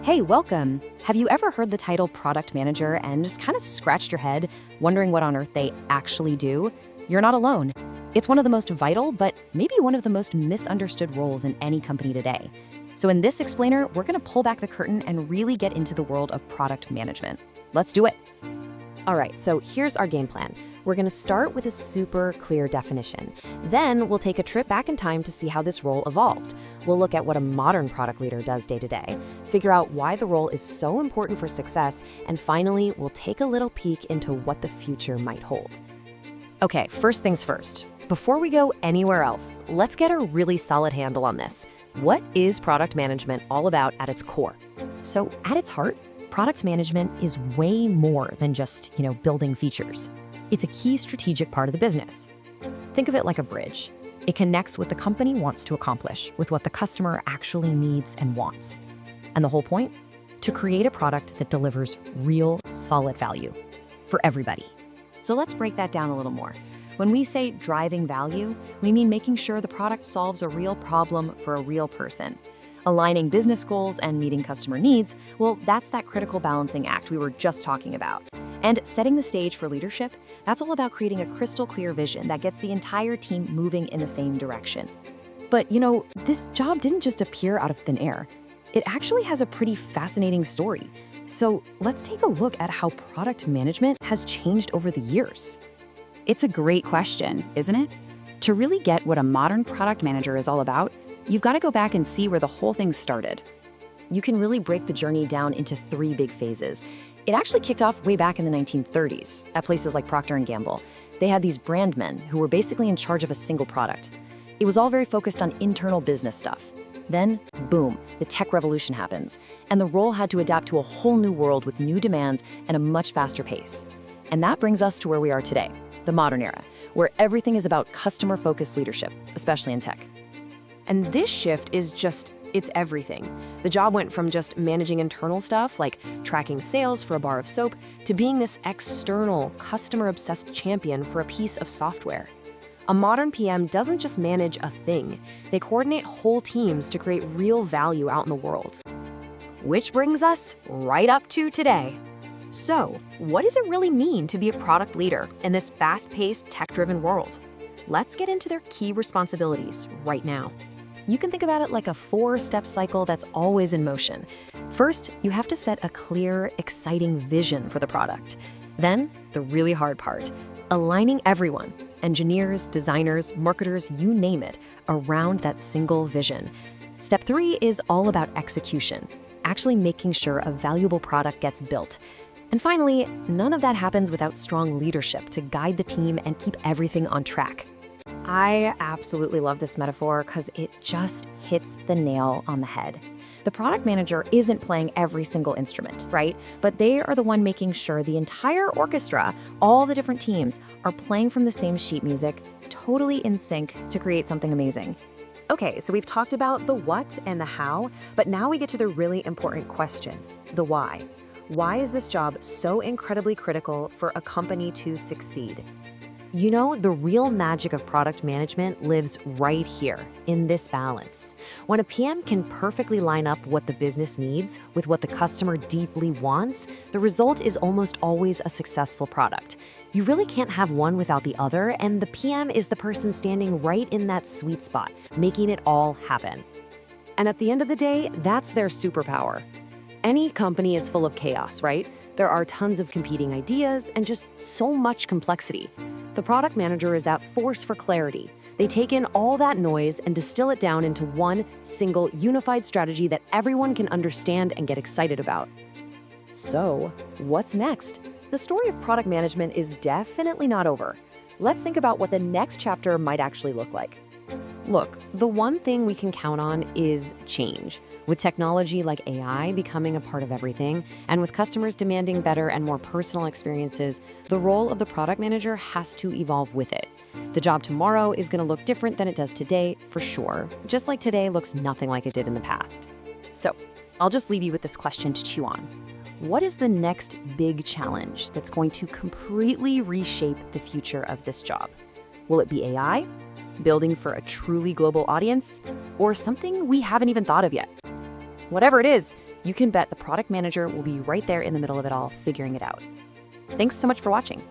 Hey, welcome. Have you ever heard the title product manager and just kind of scratched your head, wondering what on earth they actually do? You're not alone. It's one of the most vital, but maybe one of the most misunderstood roles in any company today. So in this explainer, we're going to pull back the curtain and really get into the world of product management. Let's do it. All right, so here's our game plan. We're going to start with a super clear definition. Then we'll take a trip back in time to see how this role evolved. We'll look at what a modern product leader does day to day, figure out why the role is so important for success, and finally, we'll take a little peek into what the future might hold. Okay, first things first. Before we go anywhere else, let's get a really solid handle on this. What is product management all about at its core? So at its heart, product management is way more than just, building features. It's a key strategic part of the business. Think of it like a bridge. It connects what the company wants to accomplish with what the customer actually needs and wants. And the whole point? To create a product that delivers real, solid value for everybody. So let's break that down a little more. When we say driving value, we mean making sure the product solves a real problem for a real person. Aligning business goals and meeting customer needs, well, that's that critical balancing act we were just talking about. And setting the stage for leadership, that's all about creating a crystal clear vision that gets the entire team moving in the same direction. But this job didn't just appear out of thin air. It actually has a pretty fascinating story. So let's take a look at how product management has changed over the years. It's a great question, isn't it? To really get what a modern product manager is all about, you've got to go back and see where the whole thing started. You can really break the journey down into three big phases. It actually kicked off way back in the 1930s at places like Procter & Gamble. They had these brand men who were basically in charge of a single product. It was all very focused on internal business stuff. Then, boom, the tech revolution happens, and the role had to adapt to a whole new world with new demands and a much faster pace. And that brings us to where we are today, the modern era, where everything is about customer-focused leadership, especially in tech. And this shift is it's everything. The job went from just managing internal stuff, like tracking sales for a bar of soap, to being this external, customer-obsessed champion for a piece of software. A modern PM doesn't just manage a thing. They coordinate whole teams to create real value out in the world. Which brings us right up to today. So, what does it really mean to be a product leader in this fast-paced, tech-driven world? Let's get into their key responsibilities right now. You can think about it like a 4-step cycle that's always in motion. First, you have to set a clear, exciting vision for the product. Then, the really hard part, aligning everyone, engineers, designers, marketers, you name it, around that single vision. Step 3 is all about execution, actually making sure a valuable product gets built. And finally, none of that happens without strong leadership to guide the team and keep everything on track. I absolutely love this metaphor because it just hits the nail on the head. The product manager isn't playing every single instrument, right? But they are the one making sure the entire orchestra, all the different teams, are playing from the same sheet music, totally in sync to create something amazing. Okay, so we've talked about the what and the how, but now we get to the really important question, the why. Why is this job so incredibly critical for a company to succeed? The real magic of product management lives right here, in this balance. When a PM can perfectly line up what the business needs with what the customer deeply wants, the result is almost always a successful product. You really can't have one without the other, and the PM is the person standing right in that sweet spot, making it all happen. And at the end of the day, that's their superpower. Any company is full of chaos, right? There are tons of competing ideas and just so much complexity. The product manager is that force for clarity. They take in all that noise and distill it down into one single unified strategy that everyone can understand and get excited about. So, what's next? The story of product management is definitely not over. Let's think about what the next chapter might actually look like. Look, the one thing we can count on is change. With technology like AI becoming a part of everything, and with customers demanding better and more personal experiences, the role of the product manager has to evolve with it. The job tomorrow is going to look different than it does today, for sure, just like today looks nothing like it did in the past. So, I'll just leave you with this question to chew on. What is the next big challenge that's going to completely reshape the future of this job? Will it be AI? Building for a truly global audience? Or something we haven't even thought of yet? Whatever it is, you can bet the product manager will be right there in the middle of it all, figuring it out. Thanks so much for watching.